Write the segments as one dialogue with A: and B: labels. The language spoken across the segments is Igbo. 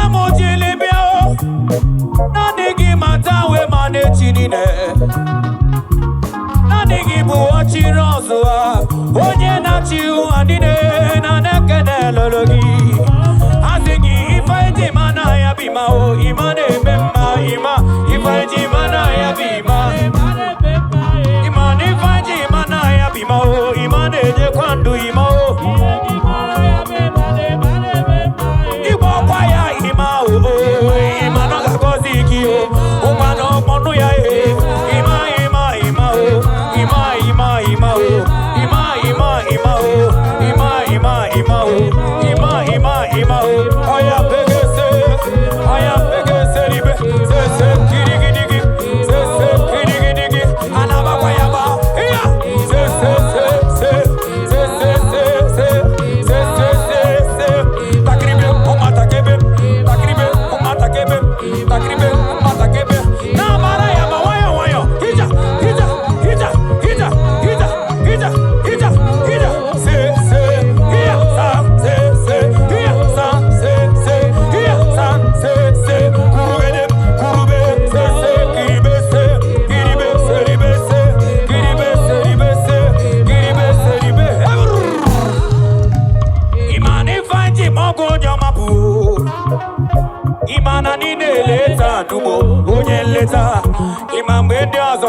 A: mojilibio nanigi matawe manechinine nanigi buochi rozua onye nachi uadine na nekene lologi azigi ifaiti mana ya bima o imane memma ima ifaiti mana ya bima imane ifaiti mana ya bima o imane je kwandu ima o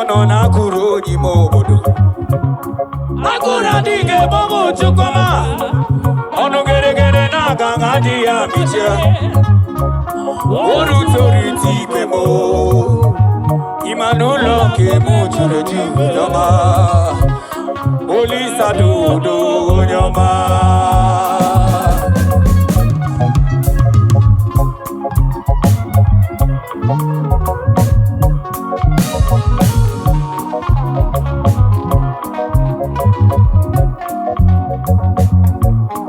A: no na kuro ji mobodo agura dige bobo chukoma onu gere gere na ganga di ya bicha oru tori ti pemo imanulo ke mu chure ju yoma olisa do yoma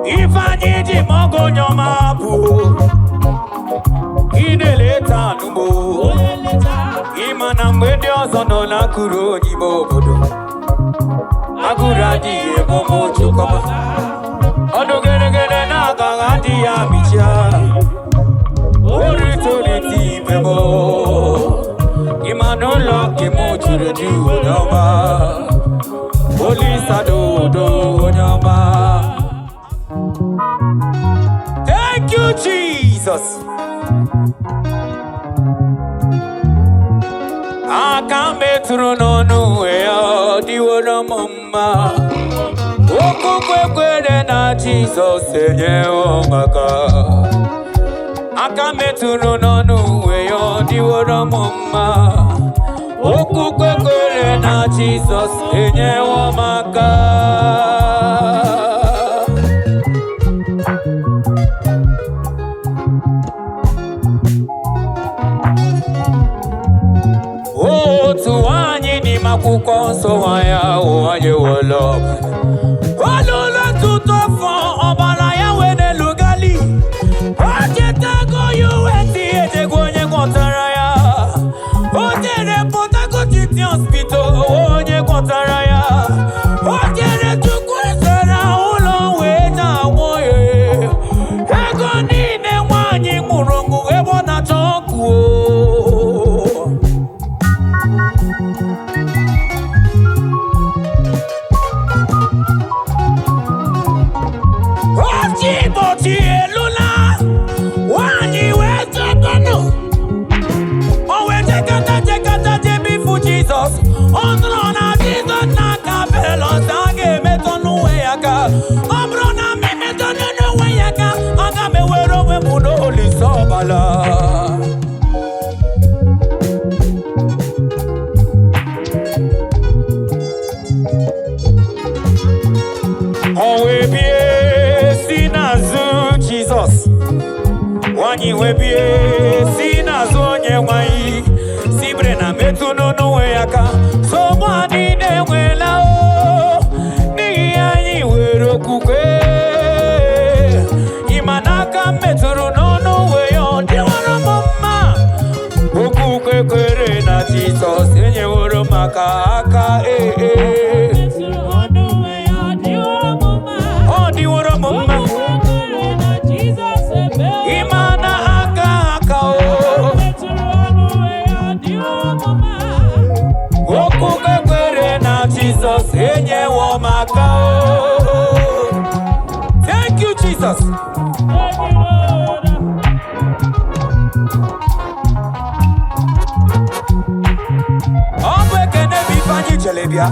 A: Ifanyiji mogo nyoma bu Ideleta nubo Imana mwende ozono na kuro jibo bodo Aguradi e momo chukoma Odo gere gere na gangadi ya bicha Oritoli ti memo Imanulo ke mochire ju nyoma Olisa do nyoma. Thank you, Jesus. Akame truno nuwe diwono mama. Oku kwekwere na Jesus enye omaka. Akame truno nuwe diwono mama. Oku kwekwere na Jesus enye omaka. Makuko so waya oye wolo Olula tuto fon obala ya wene lugali Ojeta go yuweti eje kwenye kontara ya Ojere pota kutiti hospital onye kontara ya Ojere tukwesera ulo weta woye Ego nine wanyi murungu ebo na choku Jesus, Ondrona Jesus na kapelo sange metonu weyaka. Ombrona me metonu weyaka. Anga me wero we muno oli sobala. Owe bie sinazu Jesus. Wanyi we bie sinazu onye wanyi. Sibre na metunu nuweyaka so mwani newela o ni yanyi wero kukwe imanaka meturu no nuweyo diwaro mama okukwe kwere na Jesus enye woro makaka diwaro mama imana aka Nebia.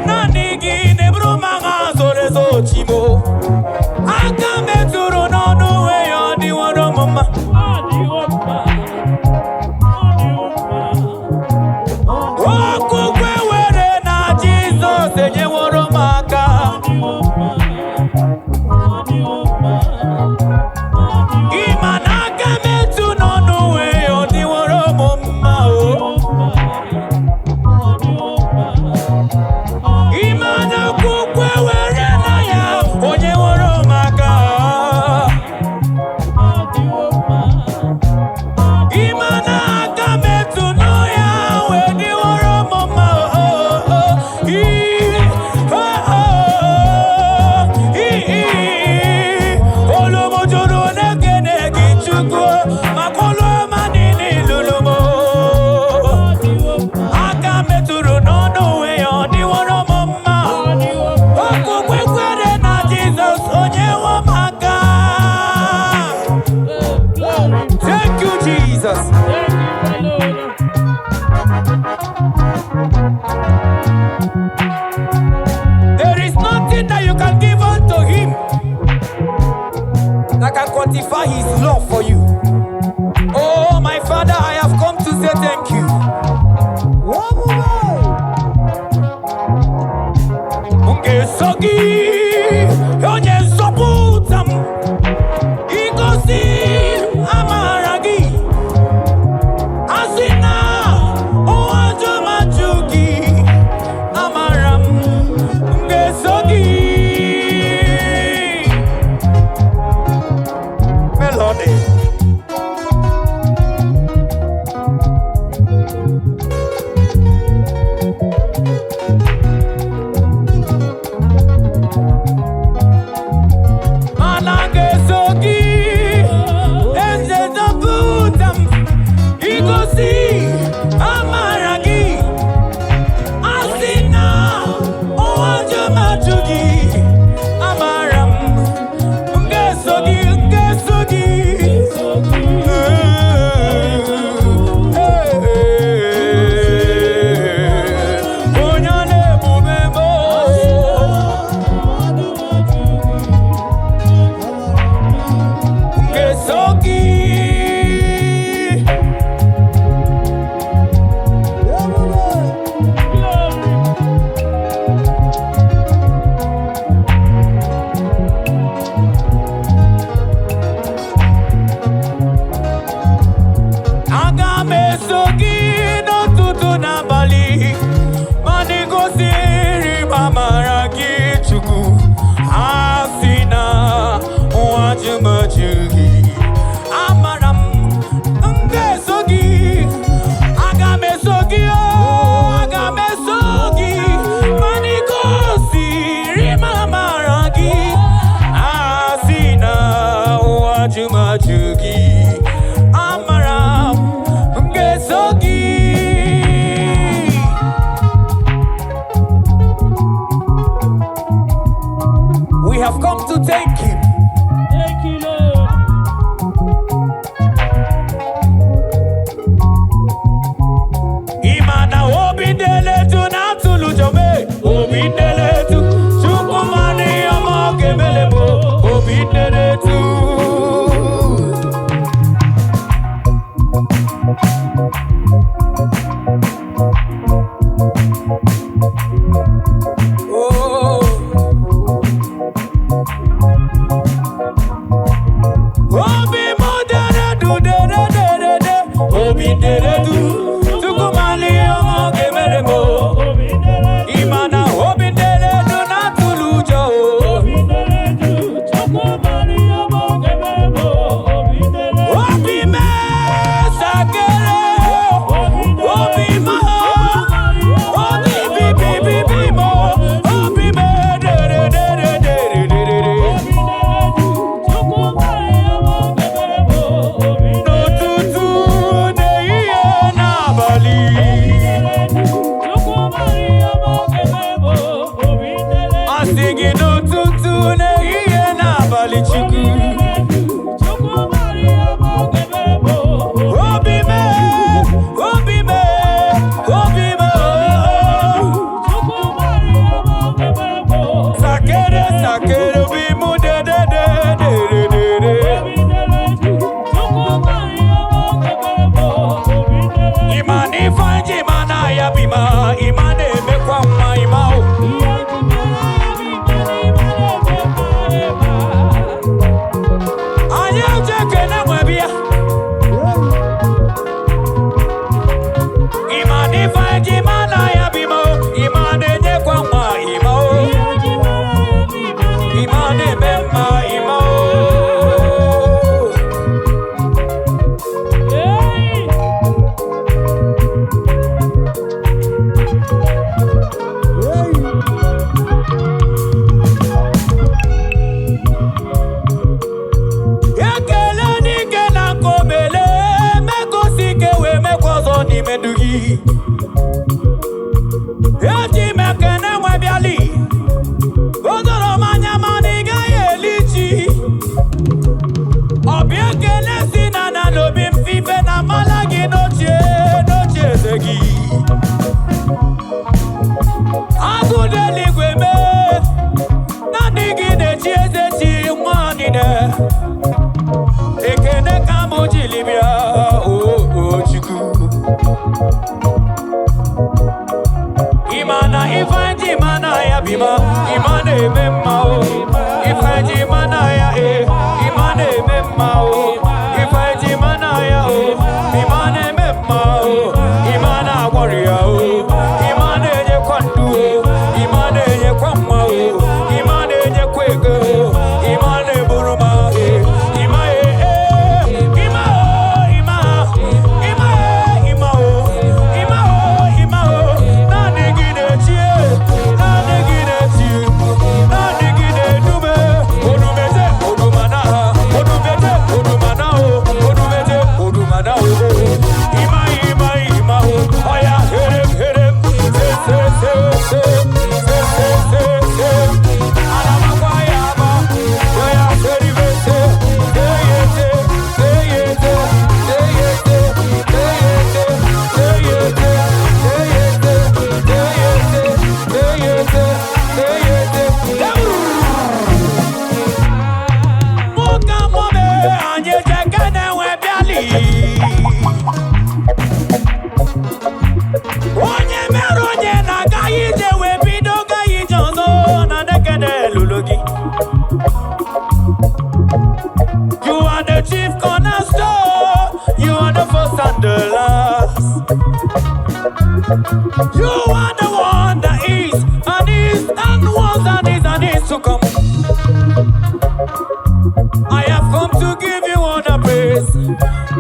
A: Nani gine brumanga sore so chimo. Akame turu no no way on the one mama. Oku kwe were na Jesus enye woro maka. Imana akame tu no no way on the one mama. Imana kukwe were na ya onye woro maka. Imana akame tu no ya wedi woro mama. Olomo joro negene gichuko makolo manini lulumo. Akame tu no no we oni woro mama. Okukwe kwere na Jesus onye wo maka. Thank you, Jesus. There is nothing that you can give unto him that can quantify his love for you. Oh, my Father, I have come to say thank you. Ungesogi, onye soputam, ikosi amaragi, asina, oajumajugi, amaram, ungesogi. Melody. We have come to thank him. Thank you, Lord. Imana obidele tu na tulu jome. Obidele tu chukumani amo kemelebo. Obidele tu. You are the chief cornerstone. You are the first and the last. You are the one that is and was and is to come. I have come to give you all the praise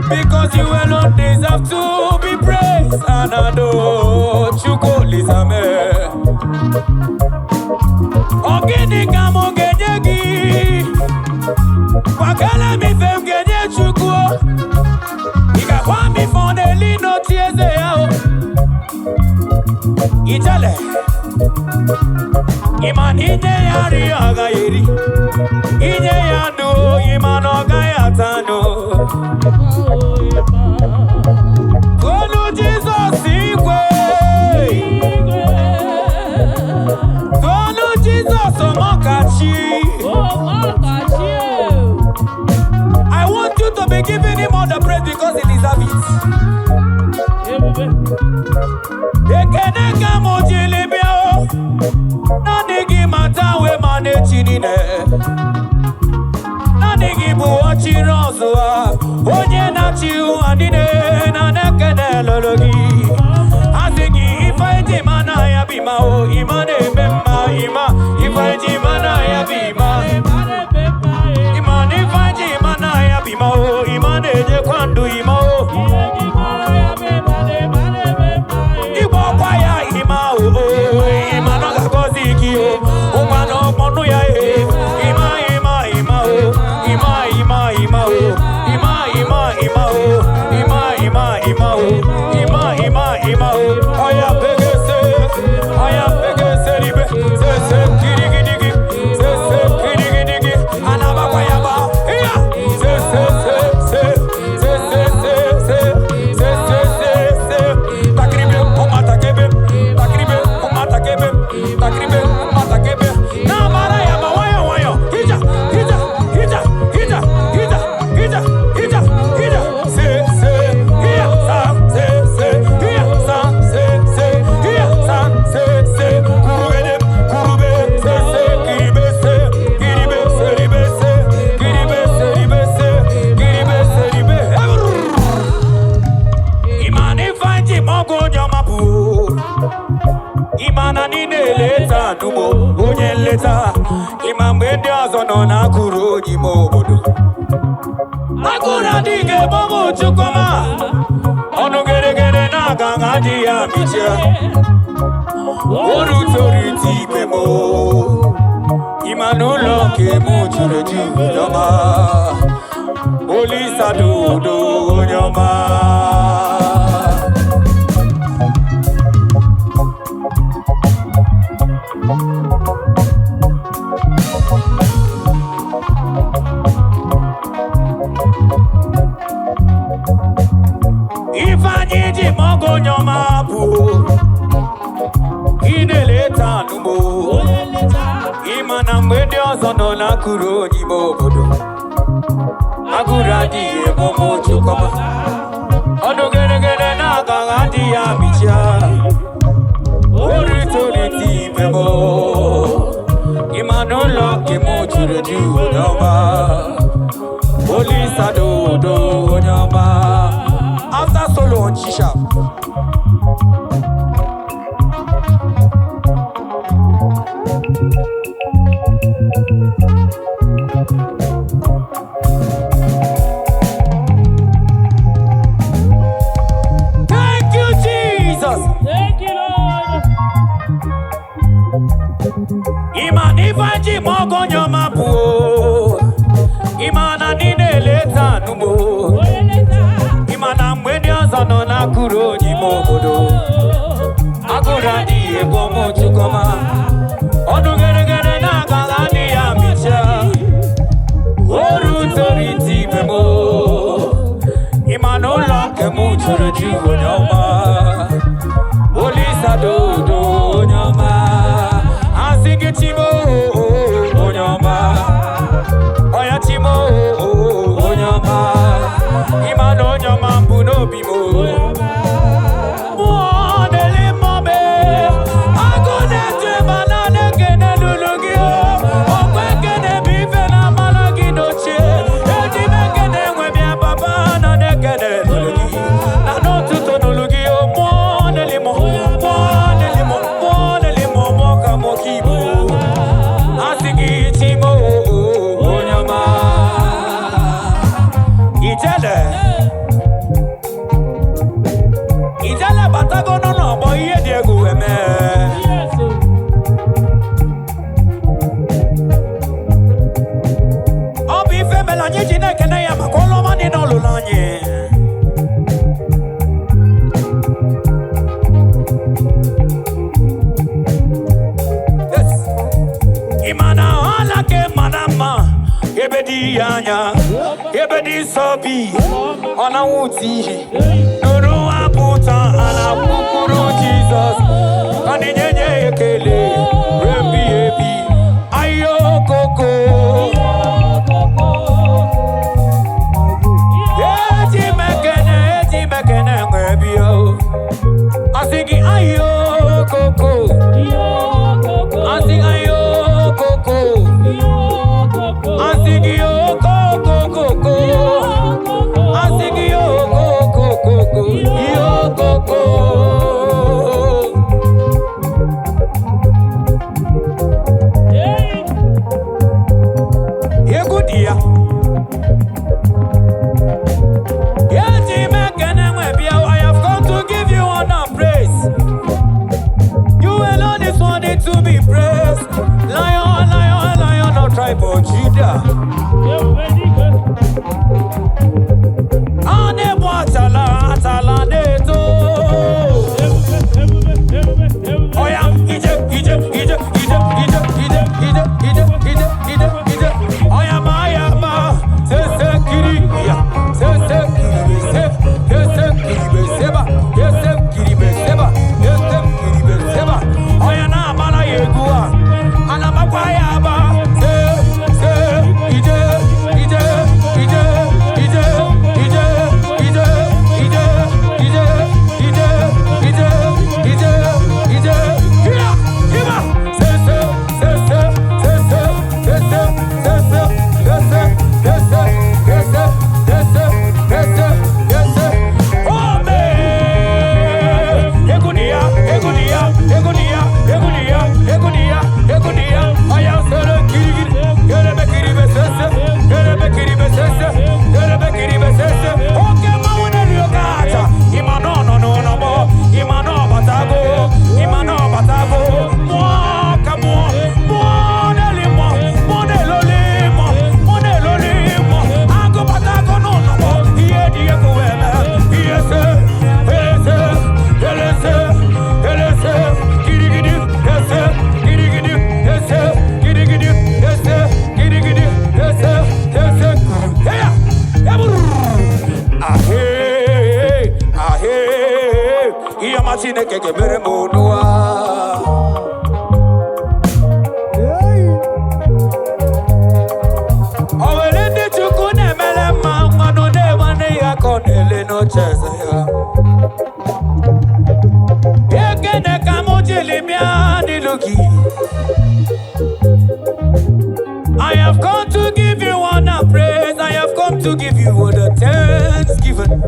A: because you alone deserve to be praised and adored. You call this a man. Ogini kamo genegi, wakala mi fem genye chukuo. Ika kwa mi fonde lino tieze yao. Itale, iman inye yari aga yeri, inye yanu iman aga yatano. Golu Jesus ikwe. I want you to be giving him all the praise because he deserves it. Ekeneka mojilibio, nanigi matawe manechinine, nanigi buwachi rozua, onye nachi uandine na nekene lologi. Asigi ifaiti mana ya bima o imane bema ima. Ifaji mana ya bima, imani ifaji mana ya bima o, imane je kwandu ima o. Ibo kwa ya ima o, imano gagozi ki o, umano monu ya e. Ima o, ima o, ima o. Oya pegese, ribe, se kirigidigi, se kirigidigi, anaba kwayaba, iya, se, takribe, umata kebe, na mara yaba, wayo, hija, se, iya, sa, se, iya, sa, se, iya, sa, se, kurube, se, kiribe, ribe, imani fanji mogo nyomapu, imana nine leta numo, onye leta, imamwende azono na kuro jimo bodo. Agura dige bobo chukoma, onu gere na ganga dia micha. Oru tori ti pemo, imanulo ke mujure judoma, olisa do nyoma. Ifanyiji mogo nyoma bu, ineleta numo, imana mwende ozono na kuro jimo bodo. Agura diye momo chukoma, odo gere na ganga diya micha. Oritoli ti memo, imanulo ke mojure judoma, olisa do nyoma. After solo on G-Sharp. Lanye Jina Kanaya Makolo in Olulanye. Ebedi anya, ebedi sobi, ona uti, nuru aputa ala kukuru Jesus, kaninyenye ekele, rembi ebi, ayo koko. Eti mekene ngebio, asigi ayo koko, asigi ayo koko. Asigio koko, asigio koko, yo koko. Ye godia. Ye mekene mwebia. I have come to give you honor and praise. You alone is worthy to be praised. Lion, lion, lion of tribe of Judah. Ane boatala atala neto. Oya, ije. Oya ma, se kiri seba. Oya na mala yegua, ana makwaya ba. Chineke kemere monua. Owelende chukune mele mangano de wane ya konele no cheze ya. Ekene kamojili miani luki. I have come to give you honor and praise. I have come to give you all the thanksgiving.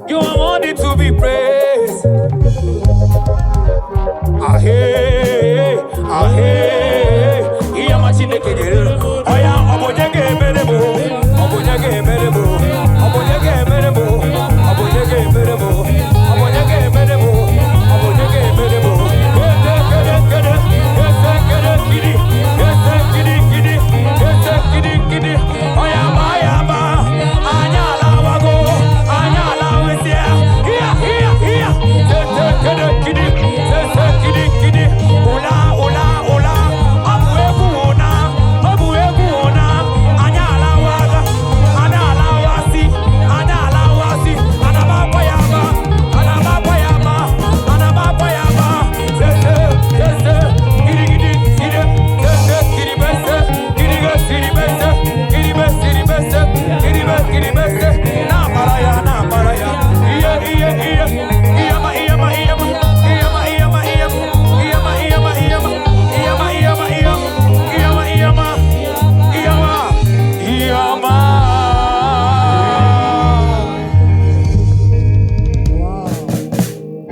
A: You are worthy to be praised. I hear.